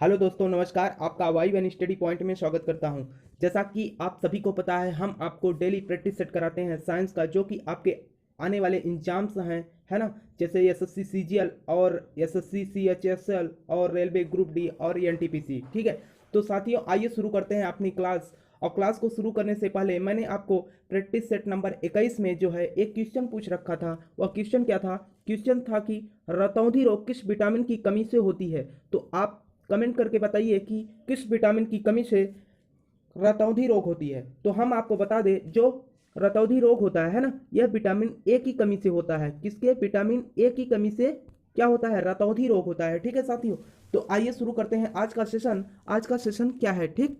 Hello दोस्तों, नमस्कार। आपका वाई वन स्टडी पॉइंट में स्वागत करता हूं। जैसा कि आप सभी को पता है, हम आपको डेली प्रैक्टिस सेट कराते हैं साइंस का, जो कि आपके आने वाले एग्जाम्स हैं, है ना। जैसे एसएससी सीजीएल और एसएससी सीएचएसएल और रेलवे ग्रुप डी और एनटीपीसी। ठीक है, तो साथियों आइए शुरू करते हैं अपनी क्लास। और क्लास को शुरू करने से पहले मैंने आपको प्रैक्टिस सेट नंबर 21 में जो है एक क्वेश्चन पूछ रखा था। वह क्वेश्चन क्या था? क्वेश्चन था कि रतौंधी रोग किस विटामिन की कमी से होती है। तो आप कमेंट करके बताइए कि किस विटामिन की कमी से रतौंधी रोग होती है। तो हम आपको बता दें, जो रतौंधी रोग होता है ना, यह विटामिन ए की कमी से होता है। किसके? विटामिन ए की कमी से क्या होता है? रतौंधी रोग होता है। ठीक है साथियों, तो आइए शुरू करते हैं आज का सेशन। आज का सेशन क्या है? ठीक,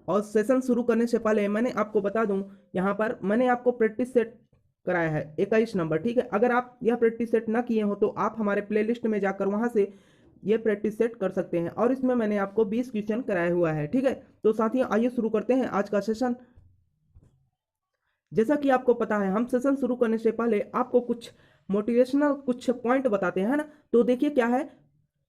और सेशन शुरू करने से पहले मैंने आपको बता दूं, यहाँ पर मैंने आपको प्रैक्टिस सेट कराया है 21 नंबर। ठीक है, अगर आप यह प्रैक्टिस सेट ना किए हो तो आप हमारे प्लेलिस्ट में जाकर वहां से ये प्रैक्टिस सेट कर सकते हैं, और इसमें मैंने आपको 20 क्वेश्चन कराया हुआ है। ठीक है, तो साथियों आइए शुरू करते हैं आज का सेशन। जैसा कि आपको पता है, हम सेशन शुरू करने से पहले आपको कुछ मोटिवेशनल कुछ पॉइंट बताते हैं ना। तो देखिए क्या है,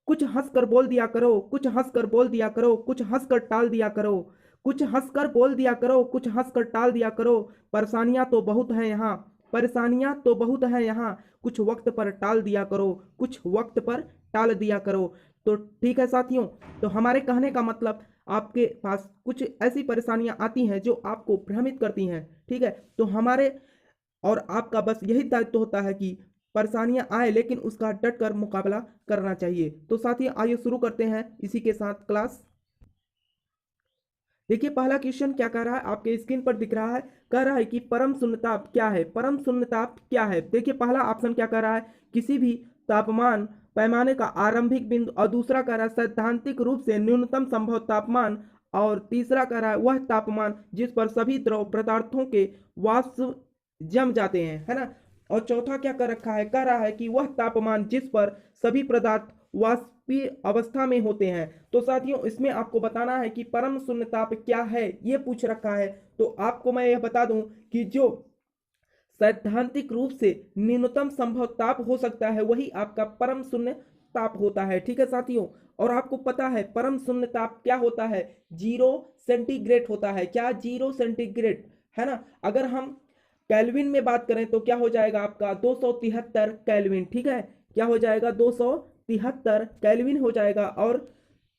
कुछ हंसकर बोल दिया करो, कुछ हंसकर बोल दिया करो, कुछ हंसकर टाल दिया करो, कुछ हंसकर बोल दिया करो, कुछ हंसकर टाल दिया करो। परेशानियां तो बहुत हैं यहाँ, परेशानियां तो बहुत हैं यहाँ, कुछ वक्त पर टाल दिया करो, कुछ वक्त पर टाल दिया करो। तो ठीक है साथियों, तो हमारे कहने का मतलब, आपके पास कुछ ऐसी परेशानियां आती हैं जो आपको भ्रमित करती हैं। ठीक है, तो हमारे और आपका बस यही दायित्व होता है कि परेशानियां आए लेकिन उसका डट कर मुकाबला करना चाहिए। तो साथियों आइए शुरू करते हैं इसी के साथ क्लास। देखिए पहला क्वेश्चन क्या कह रहा है, आपके स्क्रीन पर दिख रहा है। कह रहा है कि परम शून्यताप क्या है? परम शून्यताप क्या है? देखिए पहला ऑप्शन क्या कह रहा है, किसी भी तापमान पैमाने का आरंभिक बिंदु, और दूसरा कह रहा है सैद्धांतिक रूप से न्यूनतम संभव तापमान, और तीसरा कह रहा है वह तापमान जिस पर सभी द्रव पदार्थों के वाष्प जम जाते हैं, है ना। और चौथा क्या कर रखा है, कह रहा है कि वह तापमान जिस पर सभी पदार्थ वाष्पीय अवस्था में होते हैं। तो साथियों इसमें आपको बताना है कि परम शून्य ताप क्या है, ये पूछ रखा है। तो आपको मैं यह बता दूं कि जो सैद्धांतिक रूप से न्यूनतम संभव ताप हो सकता है वही आपका परम शून्य ताप होता है। ठीक है साथियों, और आपको पता है परम शून्य ताप क्या होता है? 0 सेंटीग्रेड होता है। क्या? 0 सेंटीग्रेड, है ना। अगर हम केल्विन में बात करें तो क्या हो जाएगा आपका? 273 केल्विन। ठीक है, क्या हो जाएगा? 273 केल्विन हो जाएगा, और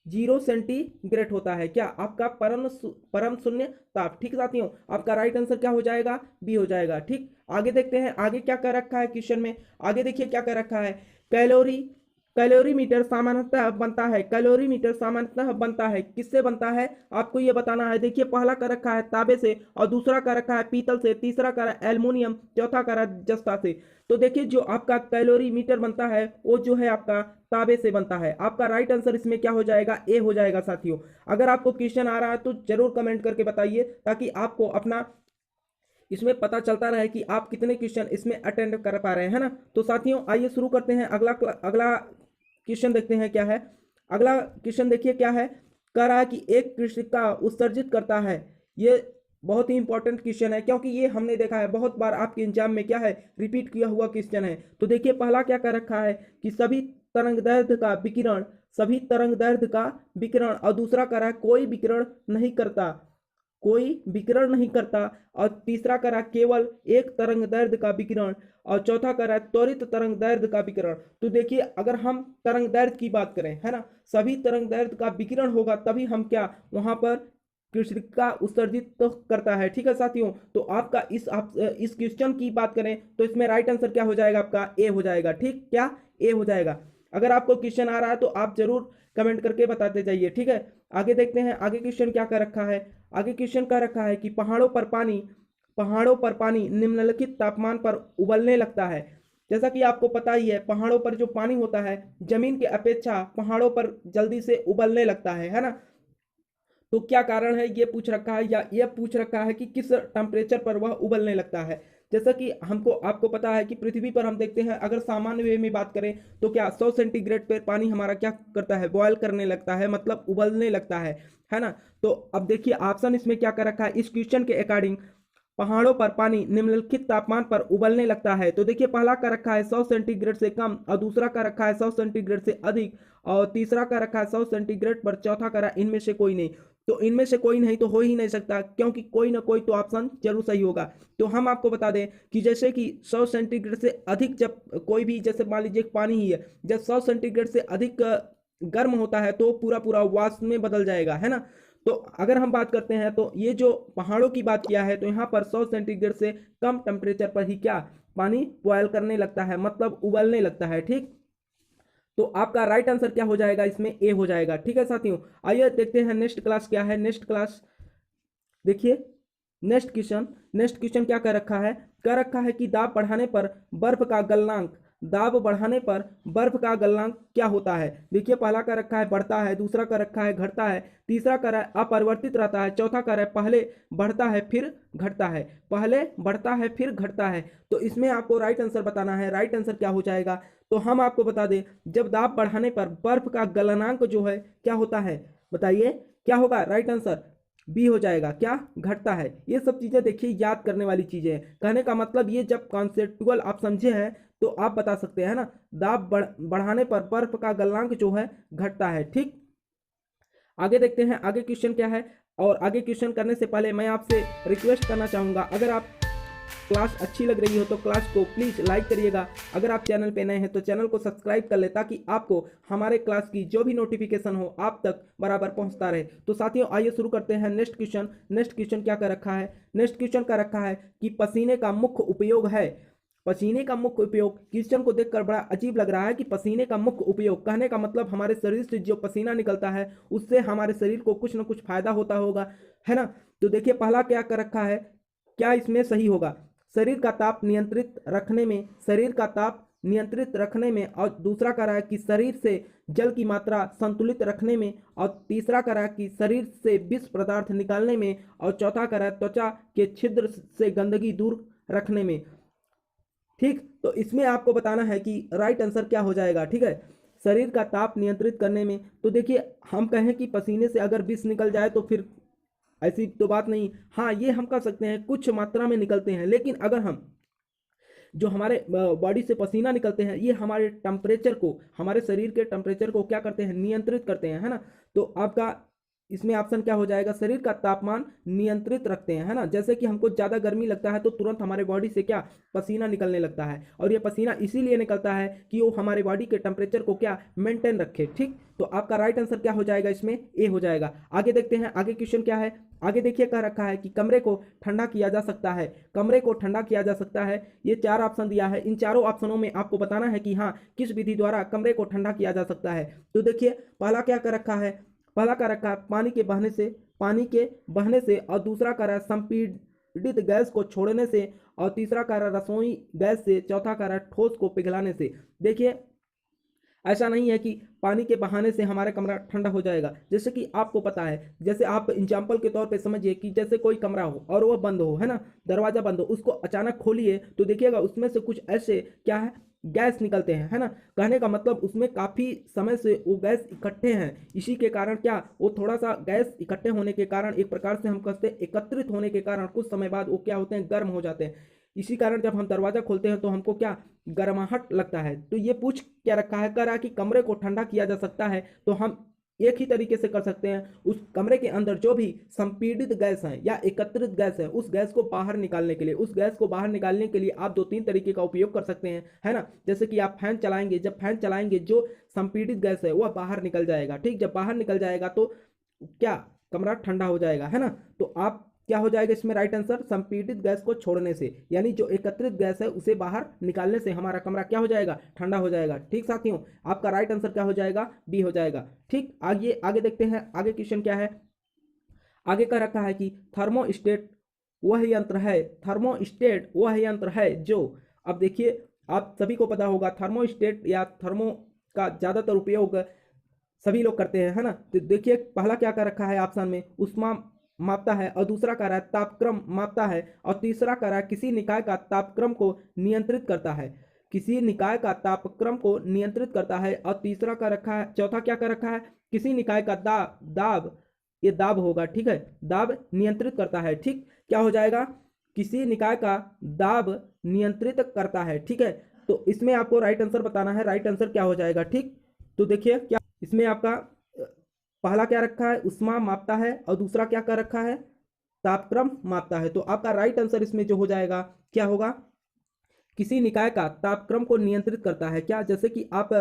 0 सेंटीग्रेड होता है क्या? आपका परम शून्य ताप। ठीक साथियों, आपका राइट आंसर क्या हो जाएगा? बी हो जाएगा। ठीक, आगे देखते हैं आगे क्या कर रखा है क्वेश्चन में। आगे देखिए क्या कर रखा है, कैलोरी कैलोरीमीटर सामान्यतः बनता है, कैलोरीमीटर सामान्यतः बनता है किससे बनता है? आपको ये बताना है। देखिए पहला कर रखा है तांबे से, और दूसरा कर रखा है पीतल से, तीसरा कर रहा है एल्युमिनियम, चौथा कर रहा है जस्ता से। तो देखिए जो आपका कैलोरीमीटर बनता है वो जो है आपका तांबे से बनता है। आपका राइट आंसर इसमें क्या हो जाएगा? ए हो जाएगा साथियों। अगर आपको क्वेश्चन आ रहा है तो जरूर कमेंट करके बताइए, ताकि आपको अपना इसमें पता चलता रहे कि आप कितने क्वेश्चन इसमें अटेंड कर पा रहे हैं, है ना। तो साथियों आइए शुरू करते हैं। अगला क्वेश्चन देखते हैं क्या है। अगला क्वेश्चन देखिए क्या है, कह रहा है कि एक कृषिका उत्सर्जित करता है। ये बहुत ही इंपॉर्टेंट क्वेश्चन है, क्योंकि ये हमने देखा है बहुत बार आपके एग्जाम में क्या है, रिपीट किया हुआ क्वेश्चन है। तो देखिए पहला क्या कर रखा है कि सभी तरंग दैर्ध्य का विकिरण, सभी तरंग दैर्ध्य का विकिरण, और दूसरा कह रहा है कोई विकिरण नहीं करता, कोई विकिरण नहीं करता, और तीसरा करा केवल एक तरंग दैर्ध्य का विकिरण, और चौथा करा त्वरित तरंग दैर्ध्य का विकिरण। तो देखिए अगर हम तरंग दैर्ध्य की बात करें, है ना, सभी तरंग दैर्ध्य का विकिरण होगा तभी हम क्या वहां पर कृष्णिका उत्सर्जित तो करता है। ठीक है साथियों, तो आपका इस क्वेश्चन की बात करें तो इसमें राइट आंसर क्या हो जाएगा? आपका ए हो जाएगा। ठीक, क्या? ए हो जाएगा। अगर आपको क्वेश्चन आ रहा है तो आप जरूर कमेंट करके बताते जाइए। ठीक है, आगे देखते हैं आगे क्वेश्चन क्या कर रखा है। आगे क्वेश्चन कह रखा है कि पहाड़ों पर पानी निम्नलिखित तापमान पर उबलने लगता है। जैसा कि आपको पता ही है, पहाड़ों पर जो पानी होता है जमीन के अपेक्षा पहाड़ों पर जल्दी से उबलने लगता है ना। तो क्या कारण है ये पूछ रखा है, या ये पूछ रखा है कि किस टेम्परेचर पर वह उबलने लगता है। जैसा कि हमको आपको पता है कि पृथ्वी पर हम देखते हैं, अगर सामान्य वे में बात करें तो क्या 100 सेंटीग्रेड पर पानी हमारा क्या करता है? बॉयल करने लगता है, मतलब उबलने लगता है ना। तो अब देखिए ऑप्शन इसमें क्या कर रखा है इस क्वेश्चन के अकॉर्डिंग, पहाड़ों पर पानी निम्नलिखित तापमान पर उबलने लगता है। तो देखिए पहला का रखा है 100 सेंटीग्रेड से कम और दूसरा का रखा है 100 सेंटीग्रेड से अधिक और तीसरा का रखा है 100 सेंटीग्रेड पर, चौथा का रहा इनमें से कोई नहीं। तो इनमें से कोई नहीं तो हो ही नहीं सकता, क्योंकि कोई ना कोई तो ऑप्शन जरूर सही होगा। तो हम आपको बता दें कि जैसे कि 100 सेंटीग्रेड से अधिक जब कोई भी, जैसे मान लीजिए पानी ही है, जब 100 सेंटीग्रेड से अधिक गर्म होता है तो पूरा पूरा वाष्प में बदल जाएगा, है ना। तो अगर हम बात करते हैं तो ये जो पहाड़ों की बात किया है, तो यहाँ पर 100 सेंटीग्रेड से कम टेम्परेचर पर ही क्या पानी बॉयल करने लगता है, मतलब उबलने लगता है। ठीक, तो आपका राइट आंसर क्या हो जाएगा, इसमें ए हो जाएगा। ठीक है साथियों, आइए देखते हैं नेक्स्ट क्लास क्या है। नेक्स्ट क्लास देखिए, नेक्स्ट क्वेश्चन क्या कर रखा है कि दाब बढ़ाने पर बर्फ का गलनांक, दाब बढ़ाने पर बर्फ का गलनांक क्या होता है। देखिए पहला का रखा है बढ़ता है, दूसरा का रखा है घटता है, तीसरा का रहा है अपरिवर्तित रहता है, चौथा का रहा है पहले बढ़ता है फिर घटता है, पहले बढ़ता है फिर घटता है। तो इसमें आपको राइट आंसर बताना है। राइट आंसर क्या हो जाएगा, तो हम आपको बता दें जब दाब बढ़ाने पर बर्फ का गलनांक जो है क्या होता है, बताइए क्या होगा। राइट आंसर बी हो जाएगा, क्या घटता है। ये सब चीजें देखिए याद करने वाली चीजें हैं। कहने का मतलब ये जब कॉन्सेप्टुअल आप समझे हैं तो आप बता सकते हैं ना, दाब बढ़ाने पर बर्फ का गलनांक जो है घटता है। ठीक, आगे देखते हैं आगे क्वेश्चन क्या है। और आगे क्वेश्चन करने से पहले मैं आपसे रिक्वेस्ट करना चाहूंगा, अगर आप क्लास अच्छी लग रही हो तो क्लास को प्लीज़ लाइक करिएगा। अगर आप चैनल पे नए हैं तो चैनल को सब्सक्राइब कर ले, ताकि आपको हमारे क्लास की जो भी नोटिफिकेशन हो आप तक बराबर पहुंचता रहे। तो साथियों आइए शुरू करते हैं नेक्स्ट क्वेश्चन। नेक्स्ट क्वेश्चन क्या कर रखा है, नेक्स्ट क्वेश्चन का रखा है कि पसीने का मुख्य उपयोग है। पसीने का मुख्य उपयोग, क्वेश्चन को देखकर बड़ा अजीब लग रहा है कि पसीने का मुख्य उपयोग, कहने का मतलब हमारे शरीर से जो पसीना निकलता है उससे हमारे शरीर को कुछ ना कुछ फायदा होता होगा, है ना। तो देखिए पहला क्या कर रखा है, क्या इसमें सही होगा, शरीर का ताप नियंत्रित रखने में, शरीर का ताप नियंत्रित रखने में, और दूसरा कह रहा है कि शरीर से जल की मात्रा संतुलित रखने में, और तीसरा कह रहा है कि शरीर से विष पदार्थ निकालने में, और चौथा कह रहा है त्वचा के छिद्र से गंदगी दूर रखने में। ठीक, तो इसमें आपको बताना है कि राइट आंसर क्या हो जाएगा। ठीक है, शरीर का ताप नियंत्रित करने में, तो देखिए हम कहें कि पसीने से अगर विष निकल जाए तो फिर ऐसी तो बात नहीं। हाँ ये हम कर सकते हैं, कुछ मात्रा में निकलते हैं, लेकिन अगर हम जो हमारे बॉडी से पसीना निकलते हैं ये हमारे टेम्परेचर को, हमारे शरीर के टेम्परेचर को क्या करते हैं, नियंत्रित करते हैं, है ना। तो आपका इसमें ऑप्शन क्या हो जाएगा, शरीर का तापमान नियंत्रित रखते हैं, है ना। जैसे कि हमको ज़्यादा गर्मी लगता है तो तुरंत हमारे बॉडी से क्या पसीना निकलने लगता है, और ये पसीना इसीलिए निकलता है कि वो हमारे बॉडी के टेम्परेचर को क्या मेंटेन रखे। ठीक, तो आपका राइट आंसर क्या हो जाएगा, इसमें ए हो जाएगा। आगे देखते हैं आगे क्वेश्चन क्या है। आगे देखिए कह रखा है कि कमरे को ठंडा किया जा सकता है, कमरे को ठंडा किया जा सकता है। ये 4 ऑप्शन दिया है, इन चारों ऑप्शनों में आपको बताना है कि हाँ किस विधि द्वारा कमरे को ठंडा किया जा सकता है। तो देखिए पहला क्या कर रखा है, पहला का रखा है पानी के बहने से, पानी के बहने से, और दूसरा का रहा है संपीड़ित गैस को छोड़ने से, और तीसरा का रहा है रसोई गैस से, चौथा का रहा है ठोस को पिघलाने से। देखिए ऐसा नहीं है कि पानी के बहाने से हमारा कमरा ठंडा हो जाएगा। जैसे कि आपको पता है, जैसे आप एग्जाम्पल के तौर पे समझिए कि जैसे कोई कमरा हो और वो बंद हो, है ना, दरवाजा बंद हो, उसको अचानक खोलिए तो देखिएगा उसमें से कुछ ऐसे क्या है गैस निकलते हैं, है ना। कहने का मतलब उसमें काफ़ी समय से वो गैस इकट्ठे हैं, इसी के कारण क्या वो थोड़ा सा गैस इकट्ठे होने के कारण, एक प्रकार से हम कहते हैं एकत्रित होने के कारण, कुछ समय बाद वो क्या होते हैं, गर्म हो जाते हैं। इसी कारण जब हम दरवाज़ा खोलते हैं तो हमको क्या गर्माहट लगता है। तो ये पूछ क्या रखा है, कह रहा है कि कमरे को ठंडा किया जा सकता है, तो हम एक ही तरीके से कर सकते हैं, उस कमरे के अंदर जो भी संपीड़ित गैस है या एकत्रित गैस है उस गैस को बाहर निकालने के लिए, उस गैस को बाहर निकालने के लिए आप 2-3 तरीके का उपयोग कर सकते हैं, है ना। जैसे कि आप फैन चलाएंगे, जब फैन चलाएंगे जो संपीड़ित गैस है वह बाहर निकल जाएगा। ठीक, जब बाहर निकल जाएगा तो क्या कमरा ठंडा हो जाएगा, है ना। तो आप क्या हो जाएगा इसमें राइट आंसर, संपीड़ित गैस को छोड़ने से, यानी जो एकत्रित गैस है उसे बाहर निकालने से हमारा कमरा क्या हो जाएगा, ठंडा हो जाएगा। ठीक साथियों, आपका राइट आंसर क्या हो जाएगा, बी हो जाएगा। ठीक, आगे आगे देखते हैं आगे क्वेश्चन क्या है। आगे का रखा है कि थर्मोस्टेट वह यंत्र है, थर्मोस्टेट वह यंत्र है जो, अब देखिए आप सभी को पता होगा थर्मोस्टेट या थर्मो का ज़्यादातर उपयोग सभी लोग करते हैं, है ना। तो देखिए पहला क्या कर रखा है ऑप्शन में, ऊष्मा मापता है, और दूसरा कह रहा है तापक्रम मापता है, और तीसरा कह रहा है किसी निकाय का तापक्रम को नियंत्रित करता है, किसी निकाय का तापक्रम को नियंत्रित करता है, और तीसरा का रखा है, चौथा क्या कर रखा है, किसी निकाय का दाब, ये दाब होगा, ठीक है, दाब नियंत्रित करता है। ठीक, क्या हो जाएगा, किसी निकाय का दाब नियंत्रित करता है। ठीक है, तो इसमें आपको राइट आंसर बताना है। राइट आंसर क्या हो जाएगा? ठीक, तो देखिए क्या इसमें आपका पहला क्या रखा है, उष्मा मापता है, और दूसरा क्या कर रखा है, तापक्रम मापता है। तो आपका राइट आंसर इसमें जो हो जाएगा क्या होगा, किसी निकाय का तापक्रम को नियंत्रित करता है। क्या, जैसे कि आप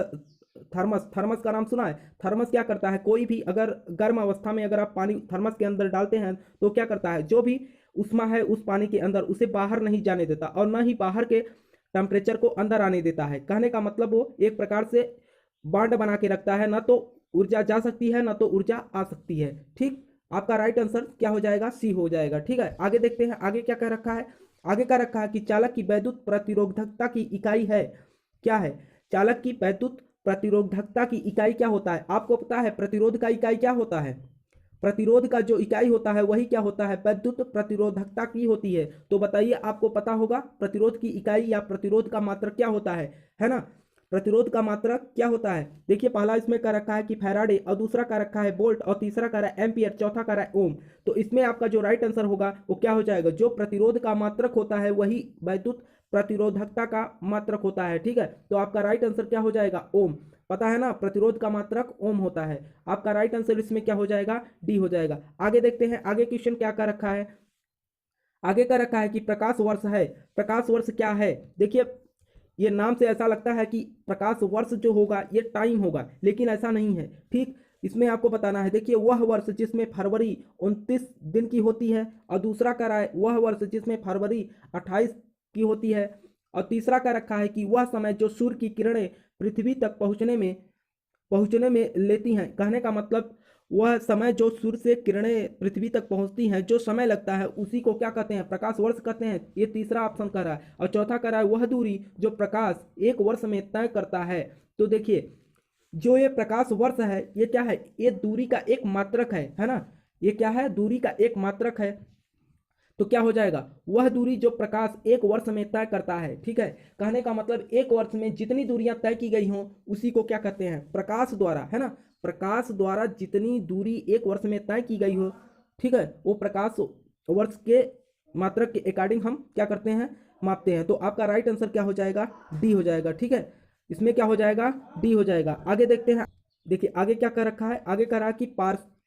थर्मस, थर्मस का नाम सुना है? थर्मस क्या करता है, कोई भी अगर गर्म अवस्था में अगर आप पानी थर्मस के अंदर डालते हैं तो क्या करता है, जो भी उष्मा है उस पानी के अंदर उसे बाहर नहीं जाने देता और ना ही बाहर के टेम्परेचर को अंदर आने देता है। कहने का मतलब वो एक प्रकार से बॉन्ड बना के रखता है, ना तो ऊर्जा जा सकती है ना तो ऊर्जा आ सकती है। ठीक, आपका राइट आंसर क्या हो जाएगा, सी हो जाएगा। ठीक है, आगे देखते हैं आगे क्या कह रखा है। आगे का रखा है कि चालक की वैद्युत प्रतिरोधकता की इकाई है, क्या है, चालक की वैद्युत प्रतिरोधकता की इकाई क्या होता है? आपको पता है प्रतिरोध का इकाई क्या होता है? प्रतिरोध का जो इकाई होता है वही क्या होता है, वैद्युत प्रतिरोधकता की होती है। तो बताइए, आपको पता होगा प्रतिरोध की इकाई या प्रतिरोध का मात्रक क्या होता है ना? प्रतिरोध का मात्रक क्या होता है? देखिए पहला इसमें का रखा है कि फैराडे, और दूसरा का रखा है वोल्ट, और तीसरा का रहा है एम्पियर, चौथा का रहा है ओम। तो इसमें आपका जो राइट आंसर होगा वो क्या हो जाएगा, जो प्रतिरोध का मात्रक होता है वही वैद्युत प्रतिरोधकता का मात्रक होता है। ठीक है, तो आपका राइट आंसर क्या हो जाएगा, ओम। पता है ना, प्रतिरोध का मात्रक ओम होता है। आपका राइट आंसर इसमें क्या हो जाएगा, डी हो जाएगा। आगे देखते हैं आगे क्वेश्चन क्या कर रखा है। आगे का रखा है कि प्रकाश वर्ष है। प्रकाश वर्ष क्या है? देखिए ये नाम से ऐसा लगता है कि प्रकाश वर्ष जो होगा ये टाइम होगा, लेकिन ऐसा नहीं है। ठीक, इसमें आपको बताना है। देखिए वह वर्ष जिसमें फरवरी 29 दिन की होती है, और दूसरा का रहा है वह वर्ष जिसमें फरवरी 28 की होती है, और तीसरा का रखा है कि वह समय जो सूर्य की किरणें पृथ्वी तक पहुंचने में लेती हैं। कहने का मतलब वह समय जो सूर्य से किरणें पृथ्वी तक पहुंचती हैं, जो समय लगता है उसी को क्या कहते हैं, प्रकाश वर्ष कहते हैं। ये तीसरा ऑप्शन कर रहा है। और चौथा कर रहा है वह दूरी जो प्रकाश एक वर्ष में तय करता है। तो देखिए जो ये प्रकाश वर्ष है ये क्या है, ये दूरी का एक मात्रक है ना? ये क्या है, दूरी का एक मात्रक है। तो क्या हो जाएगा, वह दूरी जो प्रकाश एक वर्ष में तय करता है। ठीक है, कहने का मतलब एक वर्ष में जितनी दूरियां तय की गई हों उसी को क्या कहते हैं, प्रकाश द्वारा, है ना? प्रकाश द्वारा जितनी दूरी एक वर्ष में तय की गई हो, ठीक है, वो प्रकाश वर्ष के मात्रक के अकॉर्डिंग हम क्या करते हैं, मापते हैं। तो आपका राइट आंसर क्या हो जाएगा, डी हो जाएगा। ठीक है, इसमें क्या हो जाएगा, डी हो जाएगा। आगे देखते हैं। देखिए आगे क्या कर रखा है, आगे कर रहा है कि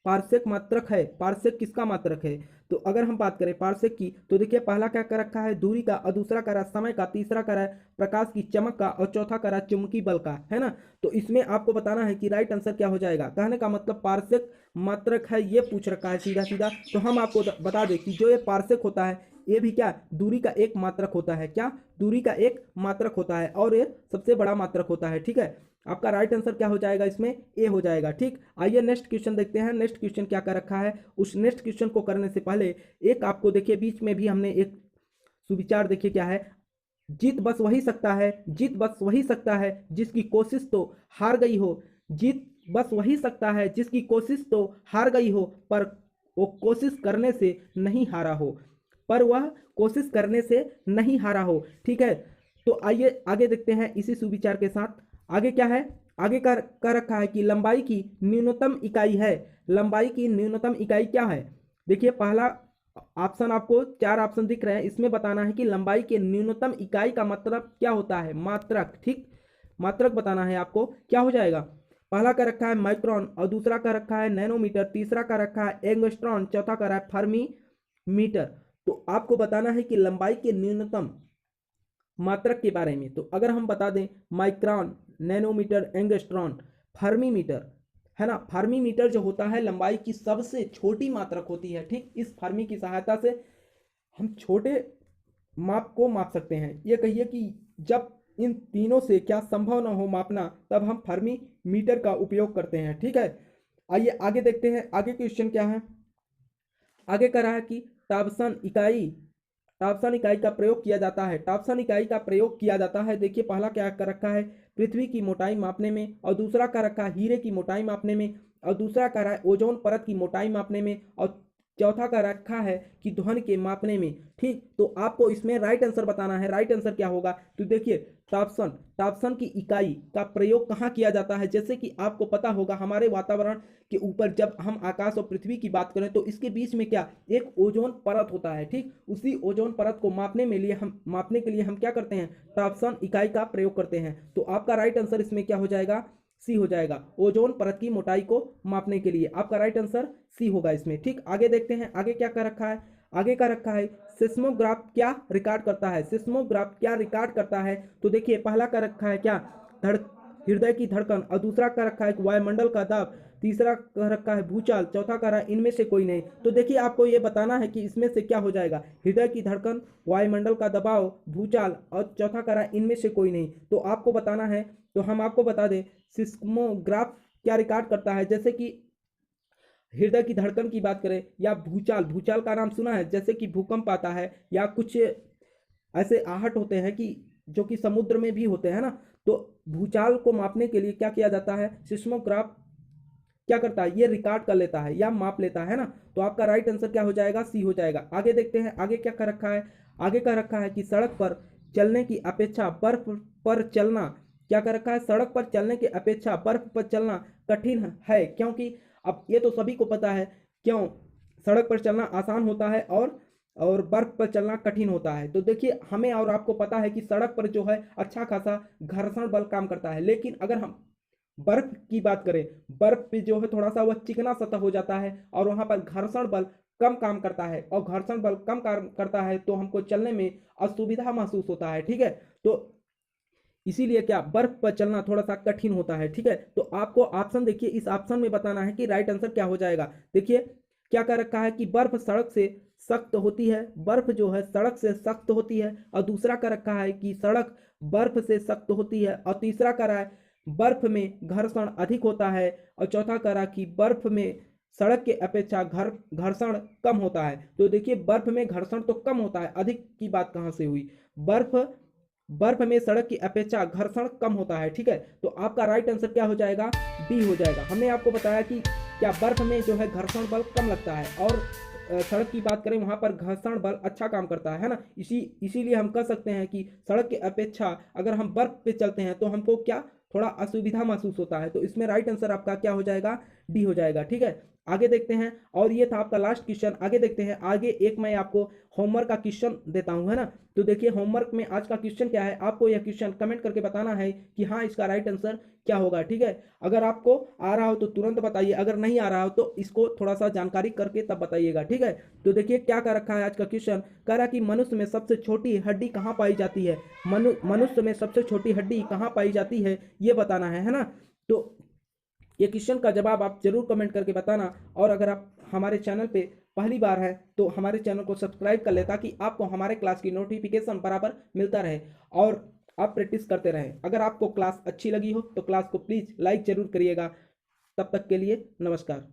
पारसेक मात्रक है। पारसेक किसका मात्रक है? तो अगर हम बात करें पारसेक की, तो देखिए पहला क्या कर रखा है, दूरी का, और दूसरा कर रहा है समय का, तीसरा कर रहा है प्रकाश की चमक का, और चौथा कर रहा है चुंबकीय बल का, है ना? तो इसमें आपको बताना है कि राइट आंसर क्या हो जाएगा। कहने का मतलब पारसेक मात्रक है ये पूछ रखा है सीधा सीधा। तो हम आपको बता दें कि जो ये पारसेक होता है ये भी क्या, दूरी का एक मात्रक होता है। क्या, दूरी का एक मात्रक होता है, और ये सबसे बड़ा मात्रक होता है। ठीक है, आपका राइट आंसर क्या हो जाएगा, इसमें ए हो जाएगा। ठीक, आइए नेक्स्ट क्वेश्चन देखते हैं। नेक्स्ट क्वेश्चन क्या कर रखा है, उस नेक्स्ट क्वेश्चन को करने से पहले एक आपको देखिए बीच में भी हमने एक सुविचार देखिए क्या है, जीत बस वही सकता है, जीत बस वही सकता है जिसकी कोशिश तो हार गई हो। जीत बस वही सकता है जिसकी कोशिश तो हार गई हो, पर वो कोशिश करने से नहीं हारा हो, पर वह कोशिश करने से नहीं हारा हो। ठीक है, तो आइए आगे देखते हैं इसी सुविचार के साथ। आगे क्या है, आगे कर रखा है कि लंबाई की न्यूनतम इकाई है। लंबाई की न्यूनतम इकाई क्या है? देखिए पहला ऑप्शन, आपको चार ऑप्शन दिख रहे हैं, इसमें बताना है कि लंबाई के न्यूनतम इकाई का मतलब क्या होता है, मात्रक। ठीक, मात्रक बताना है आपको, क्या हो जाएगा। पहला का रखा है माइक्रोन, और दूसरा का रखा है नैनोमीटर, तीसरा का रखा है एंगस्ट्रॉन, चौथा का रहा है फर्मी मीटर। तो आपको बताना है कि लंबाई के न्यूनतम मात्रक के बारे में। तो अगर हम बता दें micron, nanometre, angstrom, fermi metre, है ना? फर्मी मीटर जो होता है लंबाई की सबसे छोटी मात्रक होती है। ठीक, इस फर्मी की सहायता से हम छोटे माप को माप सकते हैं। ये कहिए कि जब इन तीनों से क्या संभव न हो मापना, तब हम फर्मी मीटर का उपयोग करते हैं। ठीक है, आइए आगे देखते हैं आगे क्वेश्चन क्या है। आगे कह रहा है कि टापसन इकाई का प्रयोग किया जाता है। टापसन इकाई का प्रयोग किया जाता है, देखिए पहला क्या कर रखा है, पृथ्वी की मोटाई मापने में, और दूसरा का रखा है हीरे की मोटाई मापने में, और दूसरा का रहा है ओजोन परत की मोटाई मापने में, और चौथा का रखा है कि ध्वनि के मापने में। ठीक, तो आपको इसमें राइट आंसर बताना है। राइट आंसर क्या होगा, तो देखिए तापसन, तापसन की इकाई का प्रयोग कहाँ किया जाता है। जैसे कि आपको पता होगा हमारे वातावरण के ऊपर जब हम आकाश और पृथ्वी की बात करें तो इसके बीच में क्या एक ओजोन परत होता है। ठीक, उसी ओजोन परत को मापने के लिए हम क्या करते हैं, तापसन इकाई का प्रयोग करते हैं। तो आपका राइट आंसर इसमें क्या हो जाएगा, सी हो जाएगा। ओजोन परत की मोटाई को मापने के लिए आपका राइट आंसर सी होगा इसमें। ठीक, आगे देखते हैं आगे क्या कर रखा है। आगे का रखा है सिस्मोग्राफ क्या रिकॉर्ड करता है। सिस्मोग्राफ क्या रिकॉर्ड करता है, तो देखिए पहला का रखा है क्या, हृदय की धड़कन, और दूसरा का रखा है वायुमंडल का दाब, तीसरा का रखा है भूचाल, चौथा का रहा है इनमें से कोई नहीं। तो देखिए आपको ये बताना है कि इसमें से क्या हो जाएगा, हृदय की धड़कन, वायुमंडल का दबाव, भूचाल, और चौथा का रहा है इनमें से कोई नहीं। तो आपको बताना है, तो हम आपको बता दें सिस्मोग्राफ क्या रिकॉर्ड करता है। जैसे कि हृदय की धड़कन की बात करें या भूचाल, भूचाल का नाम सुना है, जैसे कि भूकंप आता है या कुछ ऐसे आहट होते हैं कि जो कि समुद्र में भी होते हैं ना, तो भूचाल को मापने के लिए क्या किया जाता है, सिस्मोग्राफ क्या करता है, ये रिकॉर्ड कर लेता है या माप लेता है ना। तो आपका राइट आंसर क्या हो जाएगा, सी हो जाएगा। आगे देखते हैं आगे क्या कर रखा है। आगे का रखा है कि सड़क पर चलने की अपेक्षा बर्फ पर चलना, क्या कर रखा है, सड़क पर चलने की अपेक्षा बर्फ पर चलना कठिन है, क्योंकि अब ये तो सभी को पता है क्यों सड़क पर चलना आसान होता है और बर्फ पर चलना कठिन होता है। तो देखिए हमें और आपको पता है कि सड़क पर जो है अच्छा खासा घर्षण बल काम करता है, लेकिन अगर हम बर्फ की बात करें, बर्फ पे जो है थोड़ा सा वह चिकना सतह हो जाता है और वहां पर घर्षण बल कम काम करता है, और घर्षण बल कम काम करता है तो हमको चलने में असुविधा महसूस होता है। ठीक है, तो इसीलिए क्या बर्फ पर चलना थोड़ा सा कठिन होता है। ठीक है, तो आपको ऑप्शन देखिए, इस ऑप्शन में बताना है कि राइट आंसर क्या हो जाएगा। देखिए क्या कर रखा है कि बर्फ सड़क से सख्त होती है, बर्फ जो है सड़क से सख्त होती है, और दूसरा का रखा है कि सड़क बर्फ से सख्त होती है, और तीसरा का रहा है बर्फ में घर्षण अधिक होता है, और चौथा का रहा कि बर्फ में सड़क के अपेक्षा घर्षण कम होता है। तो देखिए बर्फ में घर्षण तो कम होता है, अधिक की बात कहाँ से हुई, बर्फ बर्फ में सड़क की अपेक्षा घर्षण कम होता है। ठीक है, तो आपका राइट आंसर क्या हो जाएगा, बी हो जाएगा। हमने आपको बताया कि क्या बर्फ में जो है घर्षण बल कम लगता है, और सड़क की बात करें वहां पर घर्षण बल अच्छा काम करता है ना। इसीलिए हम कह सकते हैं कि सड़क के अपेक्षा अगर हम बर्फ पे चलते हैं तो हमको क्या थोड़ा असुविधा महसूस होता है। तो इसमें राइट आंसर आपका क्या हो जाएगा, डी हो जाएगा। ठीक है, आगे देखते हैं, और ये था आपका लास्ट क्वेश्चन। आगे देखते हैं, आगे एक मैं आपको होमवर्क का क्वेश्चन देता हूं, है ना। तो देखिए होमवर्क में आज का क्वेश्चन क्या है, आपको यह क्वेश्चन कमेंट करके बताना है कि हाँ इसका राइट आंसर क्या होगा। ठीक है, अगर आपको आ रहा हो तो तुरंत बताइए, अगर नहीं आ रहा हो तो इसको थोड़ा सा जानकारी करके तब बताइएगा। ठीक है, तो देखिए क्या कर रखा है आज का क्वेश्चन, कह रहा कि मनुष्य में सबसे छोटी हड्डी कहाँ पाई जाती है। मनुष्य में सबसे छोटी हड्डी कहाँ पाई जाती है, ये बताना है ना। तो ये क्वेश्चन का जवाब आप जरूर कमेंट करके बताना, और अगर आप हमारे चैनल पे पहली बार है तो हमारे चैनल को सब्सक्राइब कर ले, ताकि आपको हमारे क्लास की नोटिफिकेशन बराबर मिलता रहे और आप प्रैक्टिस करते रहें। अगर आपको क्लास अच्छी लगी हो तो क्लास को प्लीज़ लाइक जरूर करिएगा। तब तक के लिए नमस्कार।